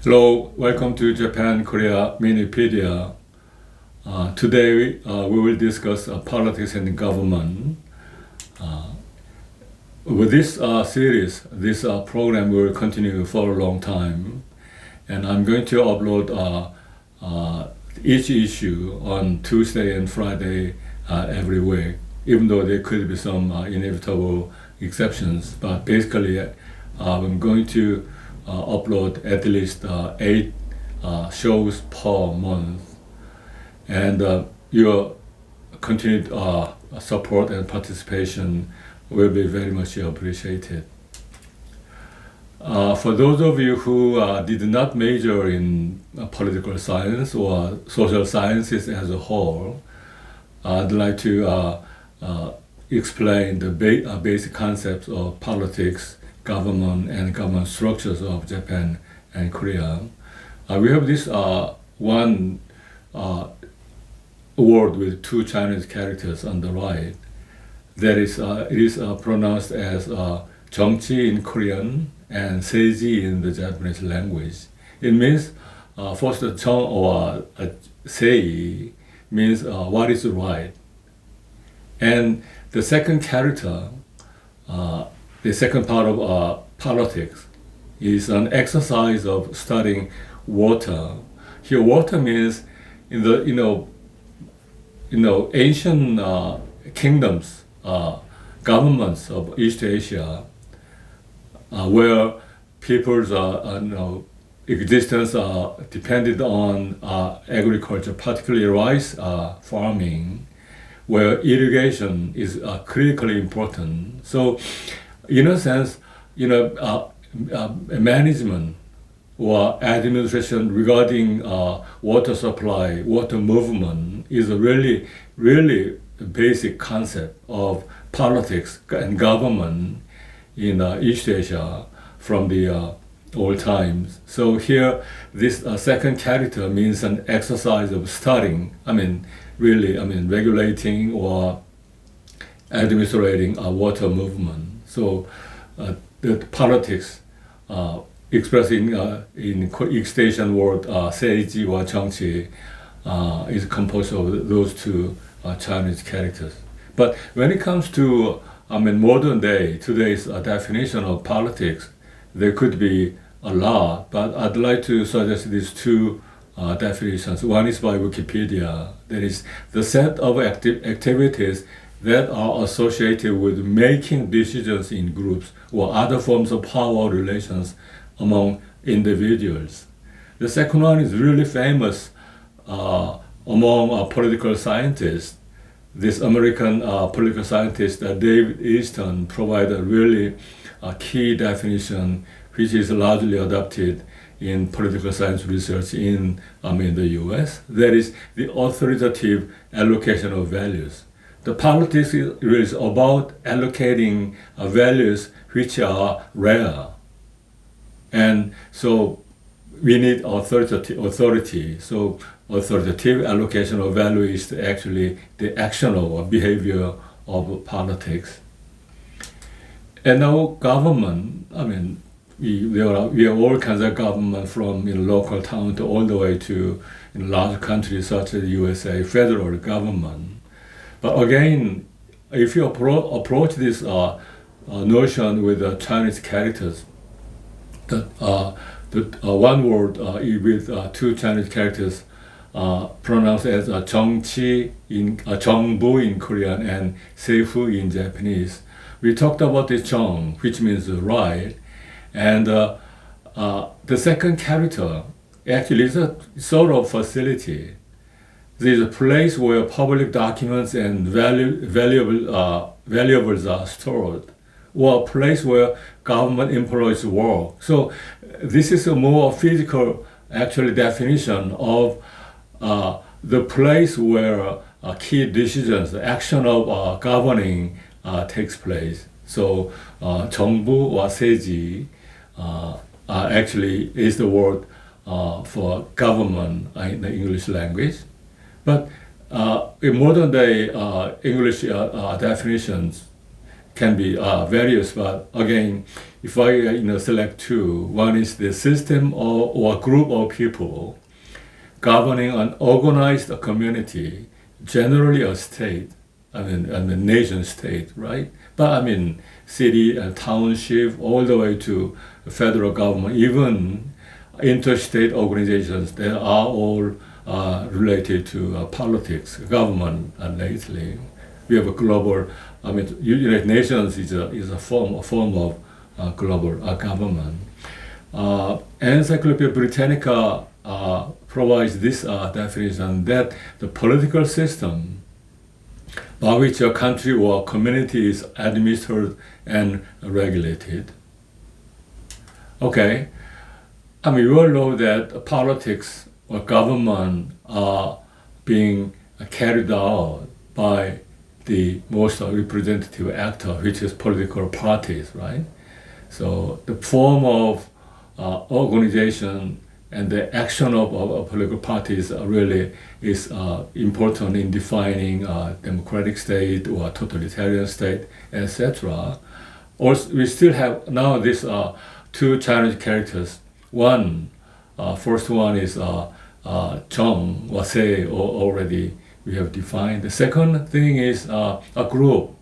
Hello, welcome to Japan Korea MINIPEDIA. Today we will discuss politics and government. With this series, this program will continue for a long time, and I'm going to upload each issue on Tuesday and Friday every week, even though there could be some inevitable exceptions. But basically, I'm going to upload at least 8 shows per month, and your continued support and participation will be very much appreciated. For those of you who did not major in political science or social sciences as a whole, I'd like to explain the basic concepts of politics, government, and government structures of Japan and Korea. We have this one word with 2 Chinese characters on the right. That is, it is pronounced as 정치 in Korean and seiji in the Japanese language. It means first 정 or sei means what is right, and the second character, the second part of politics, is an exercise of studying water. Here, water means in the ancient kingdoms, governments of East Asia, where people's existence depended on agriculture, particularly rice farming, where irrigation is critically important. So, in a sense, management or administration regarding water supply, water movement is a really, really basic concept of politics and government in East Asia from the old times. So here, this second character means an exercise of studying, regulating or administrating water movement. So the politics expressing in East Asian word seiji or 정치 is composed of those 2 Chinese characters. But when it comes to modern day, today's definition of politics, there could be a lot, but I'd like to suggest these 2 definitions. One is by Wikipedia. That is the set of activities that are associated with making decisions in groups or other forms of power relations among individuals. The second one is really famous among political scientists. This American political scientist, David Easton, provided a really key definition, which is largely adopted in political science research in the US. That is the authoritative allocation of values. The politics is about allocating values which are rare. And so we need authority. So authoritative allocation of value is actually the action or behavior of politics. And now government, we have all kinds of government from local town to all the way to large countries such as the USA, federal government. But again, if you approach this notion with Chinese characters, that one word with 2 Chinese characters pronounced as 정치 정부 in Korean and 세부 in Japanese. We talked about the 정, which means right, and the second character actually is a sort of facility. This is a place where public documents and valuables are stored, or a place where government employees work. So this is a more physical definition of the place where key decisions, the action of governing takes place. So 정부 or 세지 actually is the word for government in the English language. But in modern day English definitions, can be various, but again, if I select two, one is the system or group of people governing an organized community, generally a state, and a nation state, right? But I mean, city and township, all the way to federal government, even interstate organizations, they are all related to politics, government, and lately. We have a global, I mean, United Nations is a form of global government. Encyclopedia Britannica provides this definition that the political system by which a country or community is administered and regulated. Okay, I mean, we all know that politics or government are being carried out by the most representative actor, which is political parties, right? So the form of organization and the action of political parties really is important in defining a democratic state or a totalitarian state, etc. Also, we still have now these two Chinese characters. First one is Zhong or Sei, already we have defined. The second thing is a group.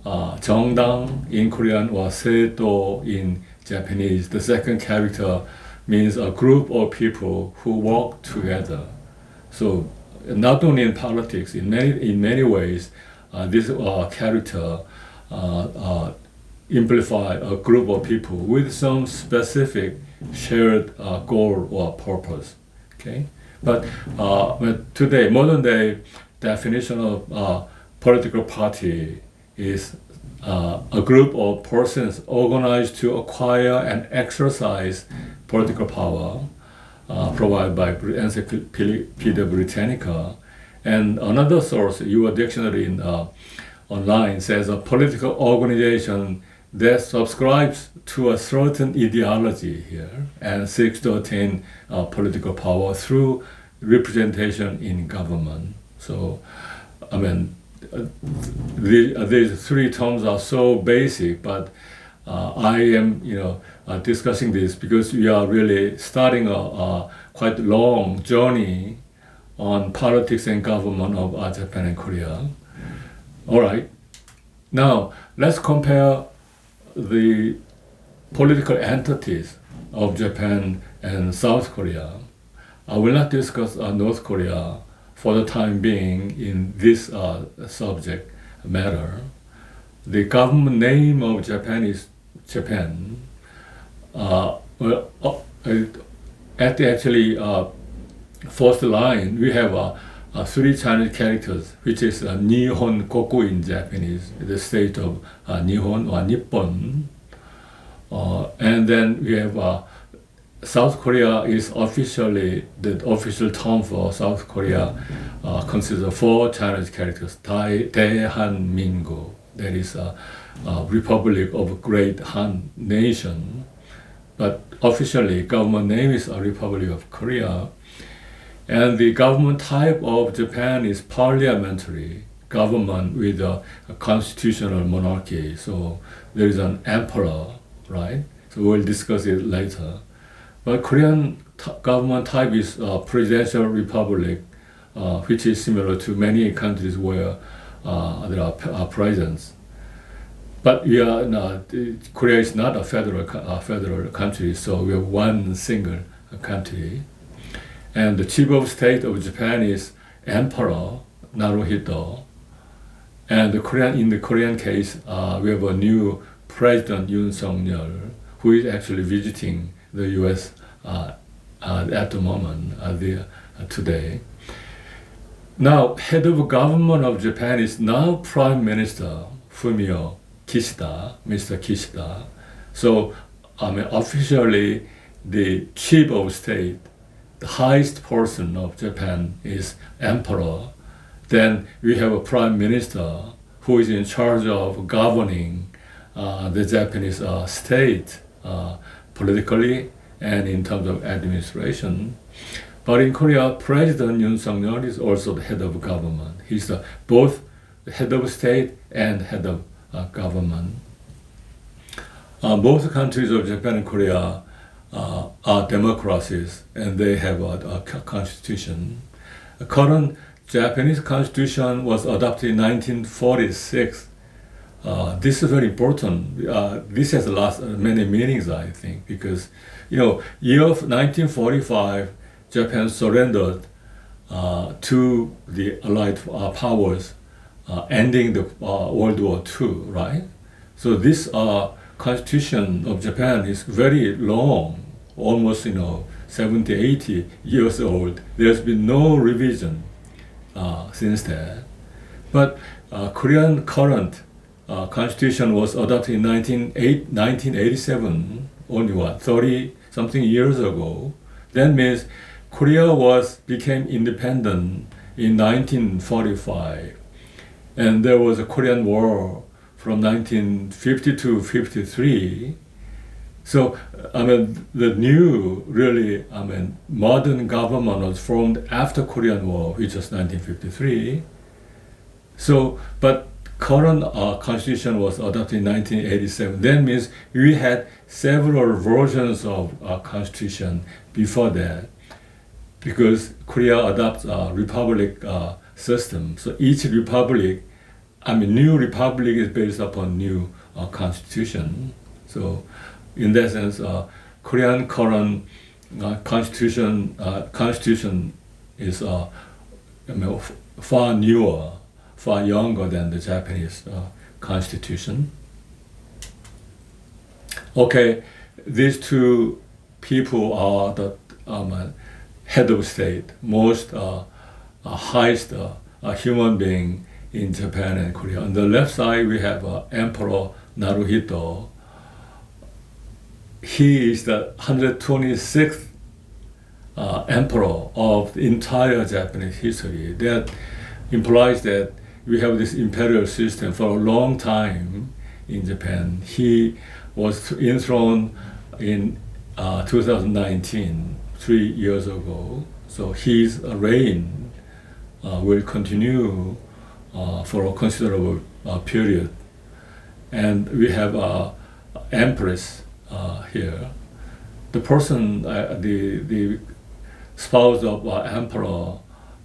정당 in Korean or Seito in Japanese. The second character means a group of people who work together. So not only in politics, in many ways, this character amplify a group of people with some specific shared goal or purpose. Okay, but today, modern day definition of political party is a group of persons organized to acquire and exercise political power, provided by Encyclopedia Britannica. And another source, your dictionary online, says a political organization that subscribes to a certain ideology here and seeks to attain political power through representation in government. So, I mean, these three terms are so basic, but I am, discussing this because we are really starting a quite long journey on politics and government of Japan and Korea. All right. Now, let's compare the political entities of Japan and South Korea. I will not discuss North Korea for the time being in this subject matter. The government name of Japan is Japan. At the actually first line, we have three Chinese characters, which is Nihon Koku in Japanese, the state of Nihon or Nippon. And then we have South Korea is officially, the official term for South Korea consists of four Chinese characters, Daehanmingo, that is a Republic of Great Han Nation. But officially, government name is a Republic of Korea. And the government type of Japan is parliamentary government with a constitutional monarchy. So there is an emperor, right? So we'll discuss it later. But Korean government type is presidential republic, which is similar to many countries where there are presidents. But we are not, Korea is not a federal country, so we have one single country. And the chief of state of Japan is Emperor Naruhito. And in the Korean case, we have a new President Yoon Suk-yeol, who is actually visiting the U.S. At the moment, today. Now, head of government of Japan is now Prime Minister Fumio Kishida, Mr. Kishida. So, officially, the chief of state, the highest person of Japan is Emperor. Then we have a Prime Minister who is in charge of governing the Japanese state politically and in terms of administration. But in Korea, President Yoon Suk-yeol is also the head of government. He's both the head of state and head of government. Both countries of Japan and Korea are democracies, and they have a constitution. The current Japanese constitution was adopted in 1946. This is very important. This has many meanings, I think, because year of 1945, Japan surrendered to the Allied powers, ending the World War II, right? So this constitution of Japan is very long, almost 70, 80 years old. There's been no revision since then. But Korean current constitution was adopted in 1987, only 30 something years ago. That means Korea became independent in 1945, and there was a Korean War from 1950 to 53. So the new modern government was formed after Korean War, which was 1953. So, but current constitution was adopted in 1987. That means we had several versions of constitution before that, because Korea adopts a republic system. So each republic, new republic is based upon new constitution. So in that sense, Korean current constitution is far newer, far younger than the Japanese constitution. Okay, these two people are the head of state, most highest human being in Japan and Korea. On the left side, we have Emperor Naruhito. He is the 126th emperor of the entire Japanese history. That implies that we have this imperial system for a long time in Japan. He was enthroned in 2019, 3 years ago. So his reign will continue for a considerable period. And we have empress here. The person, the spouse of emperor,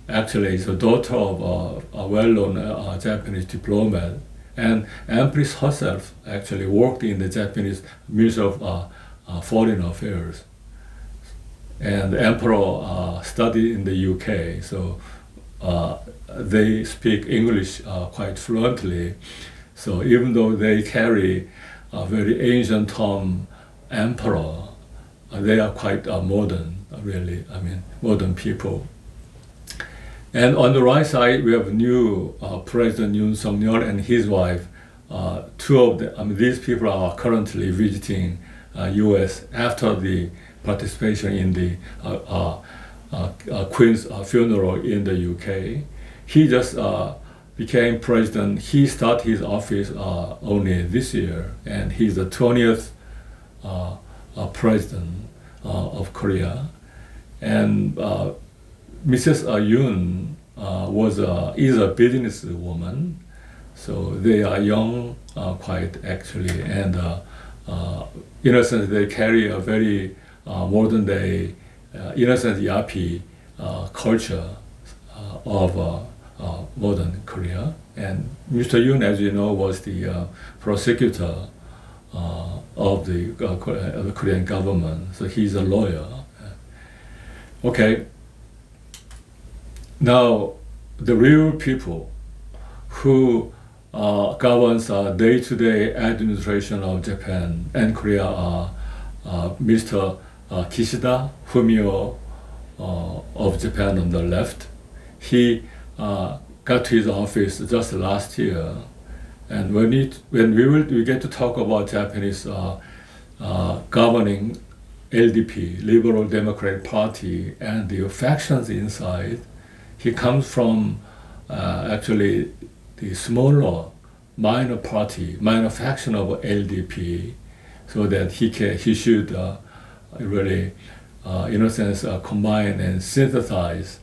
actually is the daughter of a well-known Japanese diplomat. And empress herself actually worked in the Japanese Ministry of Foreign Affairs. And the emperor studied in the UK, so they speak English quite fluently. So even though they carry a very ancient term, emperor, they are quite modern, really. Modern people. And on the right side, we have new President Yoon Suk-yeol and his wife. Two of them. These people are currently visiting U.S. after the participation in the Queen's funeral in the UK. He just became president. He started his office only this year, and he's the 20th president of Korea. And Mrs. Yoon is a business woman, so they are young, quite actually, and in a sense they carry a very modern day, in a sense, yappy culture of modern Korea. And Mr. Yoon, as you know, was the prosecutor of the Korean government, so he's a lawyer. Okay. Now, the real people who governs day-to-day administration of Japan and Korea are Mr. Kishida Fumio of Japan on the left. He got to his office just last year, and when we get to talk about Japanese governing LDP, Liberal Democratic Party, and the factions inside, he comes from actually the smaller, minor party, minor faction of LDP, so that he should really, in a sense, combine and synthesize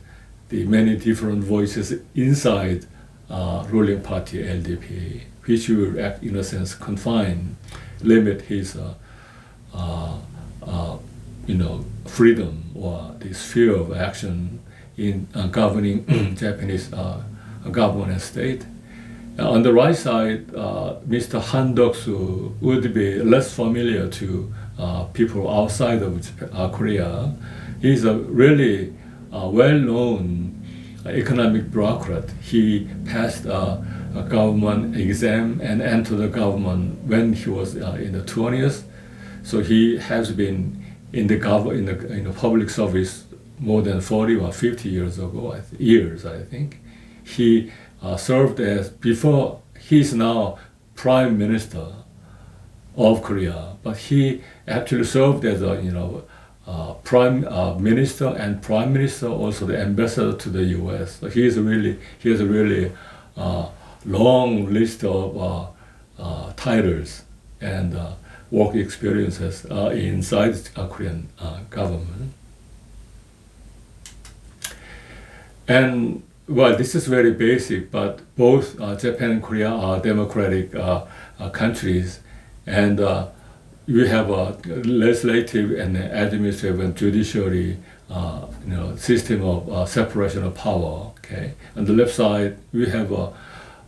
the many different voices inside ruling party LDP, which will act in a sense limit his freedom or the sphere of action in governing Japanese government and state. On the right side, Mr. Han Duck-soo would be less familiar to people outside of Korea. He's a really well-known economic bureaucrat. He passed a government exam and entered the government when he was in the 20s. So he has been in the public service more than 40 or 50 years ago, I think. He served as, before he's now Prime Minister of Korea, but he actually served as a Prime Minister and Prime Minister, also the ambassador to the U.S. So he has a really long list of titles and work experiences inside Korean government. And well, this is very basic, but both Japan and Korea are democratic countries, and we have a legislative and administrative and judiciary system of separation of power. Okay, on the left side we have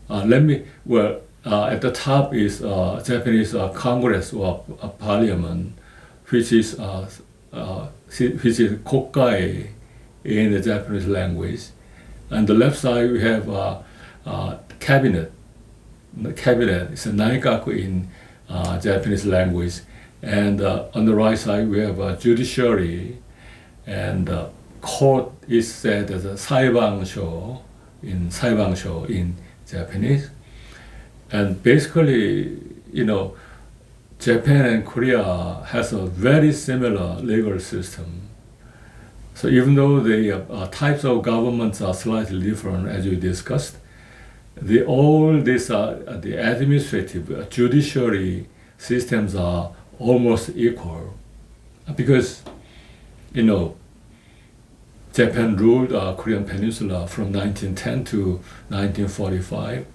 at the top is Japanese Congress or Parliament, which is Kokkai in the Japanese language. On the left side we have cabinet. The cabinet is a Naikaku in Japanese language, and on the right side we have judiciary, and court is said as a Saibangsho in Japanese. And basically, Japan and Korea has a very similar legal system. So even though the types of governments are slightly different, as we discussed, the administrative, judiciary systems are almost equal, because Japan ruled Korean Peninsula from 1910 to 1945.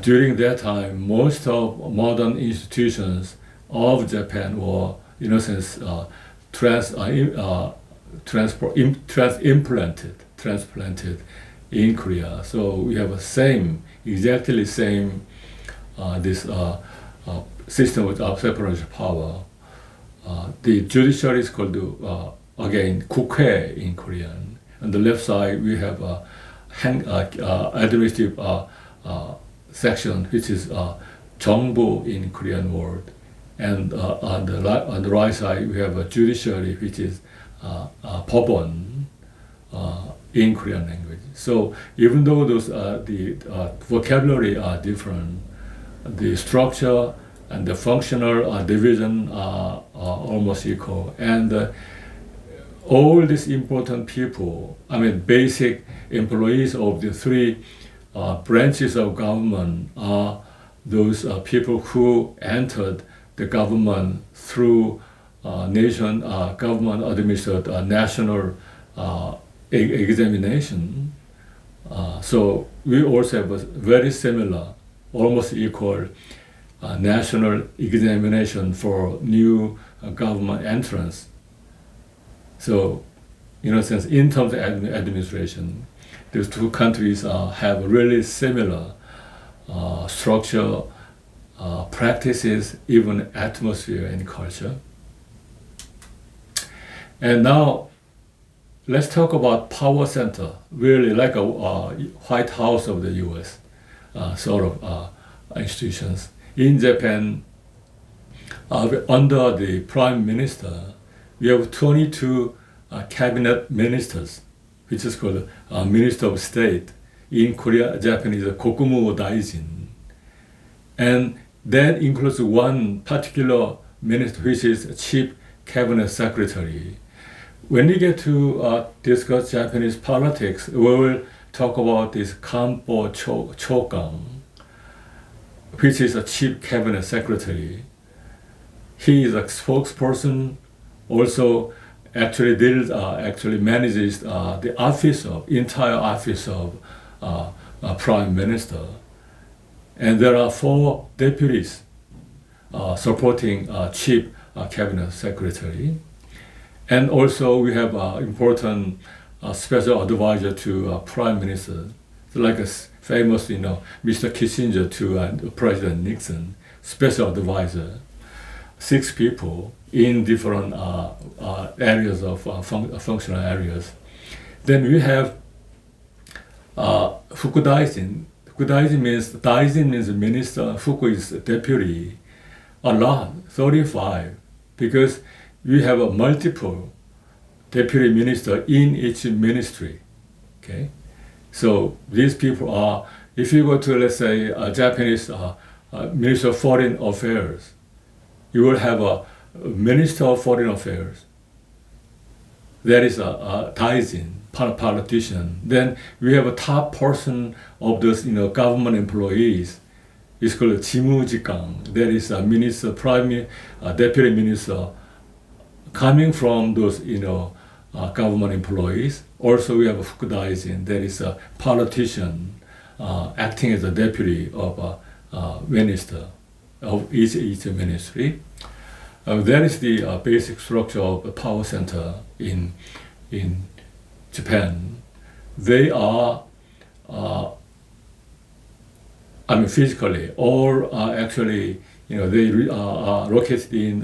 During that time, most of modern institutions of Japan were, in a sense, transplanted in Korea. So we have exactly same this system of separation of power. The judiciary is called again 국회 in Korean. On the left side we have administrative section, which is 정부 in Korean word, and on the right side we have a judiciary, which is 법원 in Korean language. So even though those the vocabulary are different, the structure and the functional division are almost equal, and all these important people, basic employees of the three branches of government, are those people who entered the government through government administered national examination. So we also have a very similar, almost equal national examination for new government entrance. So, in a sense, in terms of administration, these two countries have really similar structure, practices, even atmosphere and culture. And now, let's talk about power center, really like a White House of the U.S. Sort of institutions. In Japan, under the Prime Minister, we have 22 cabinet ministers, which is called Minister of State. In Korea, Japanese, Kokumu Daijin. And that includes one particular minister, which is Chief Cabinet Secretary. When we get to discuss Japanese politics, we will talk about this Kanpo Chokan, which is a Chief Cabinet Secretary. He is a spokesperson, also actually manages the entire office of prime minister. And there are 4 deputies supporting chief cabinet secretary. And also we have important special advisor to prime minister, like a famous, Mr. Kissinger to President Nixon, special advisor. 6 people in different areas of functional areas. Then we have Fukudaijin. Daijin means minister, Fuku is deputy. A lot, 35, because we have a multiple deputy minister in each ministry. Okay, so these people are, if you go to, let's say, a Japanese Minister of Foreign Affairs, you will have a Minister of Foreign Affairs. That is a Daijin, politician. Then we have a top person of those, government employees. It's called 지무직강. That is a minister, deputy minister, coming from those, government employees. Also, we have a Fukudaijin. That is a politician acting as a deputy of a minister of each ministry. That is the basic structure of the power center in Japan. They are, physically, or actually, they are located in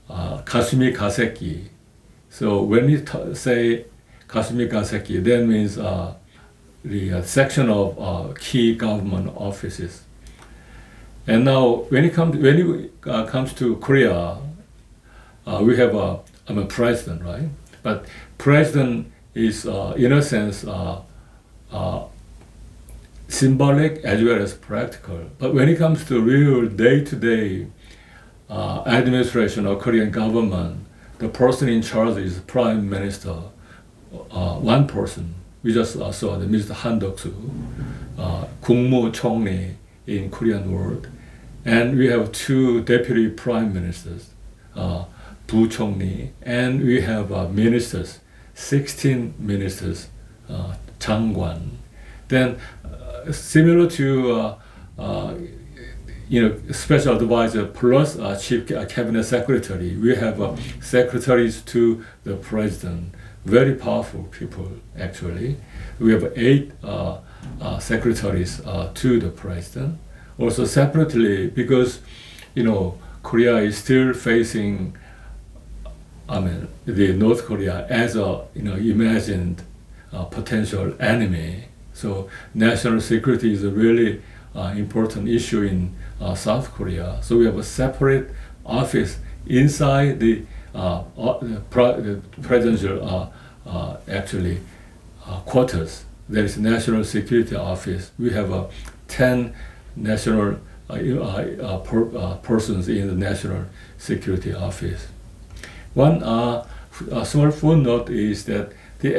Kasumi Gaseki. So when you say Kasumi Gaseki, that means the section of key government offices. And now, when it comes to Korea, we have a president, right? But president is, in a sense, symbolic as well as practical. But when it comes to real day-to-day administration of Korean government, the person in charge is prime minister, one person. We just saw the Mr. Han Deok-soo, 국무총리 in Korean word. And we have 2 deputy prime ministers, 부총리, and we have ministers, 16 ministers, 장관. Then, similar to special advisor plus chief cabinet secretary, we have secretaries to the president. Very powerful people, actually. We have 8 secretaries to the president. Also separately, because Korea is still facing the North Korea as a imagined potential enemy. So national security is a really important issue in South Korea. So we have a separate office inside the presidential quarters. There is a national security office. We have 10 national persons in the national security office. One small footnote is that the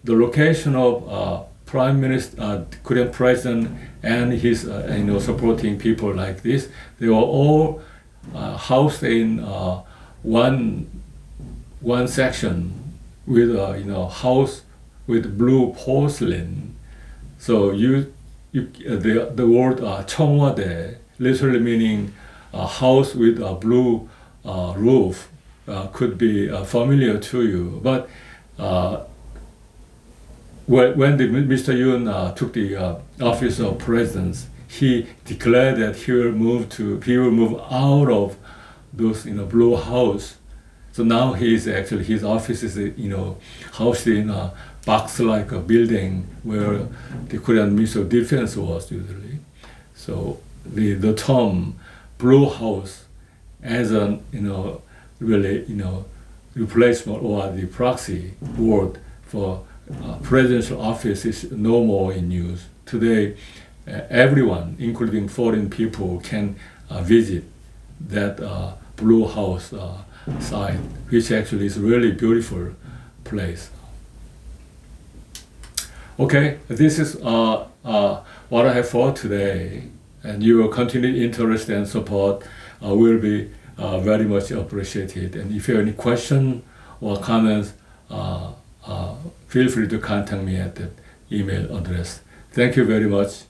location of Prime Minister, Korean President, and his supporting people like this, they were all housed in one section with house with blue porcelain. So the word 청와대, literally meaning a house with a blue roof, could be familiar to you. But when Mr. Yoon took the office of president, he declared that he will move out of those blue house. So now his office is housed in a box-like a building where the Korean Ministry of Defense was usually. So the term blue house as an replacement or the proxy word for presidential office is no more in use. Today, everyone, including foreign people, can visit that blue house site, which actually is a really beautiful place. Okay, this is what I have for today, and your continued interest and support will be very much appreciated. And if you have any question or comments, feel free to contact me at the email address. Thank you very much.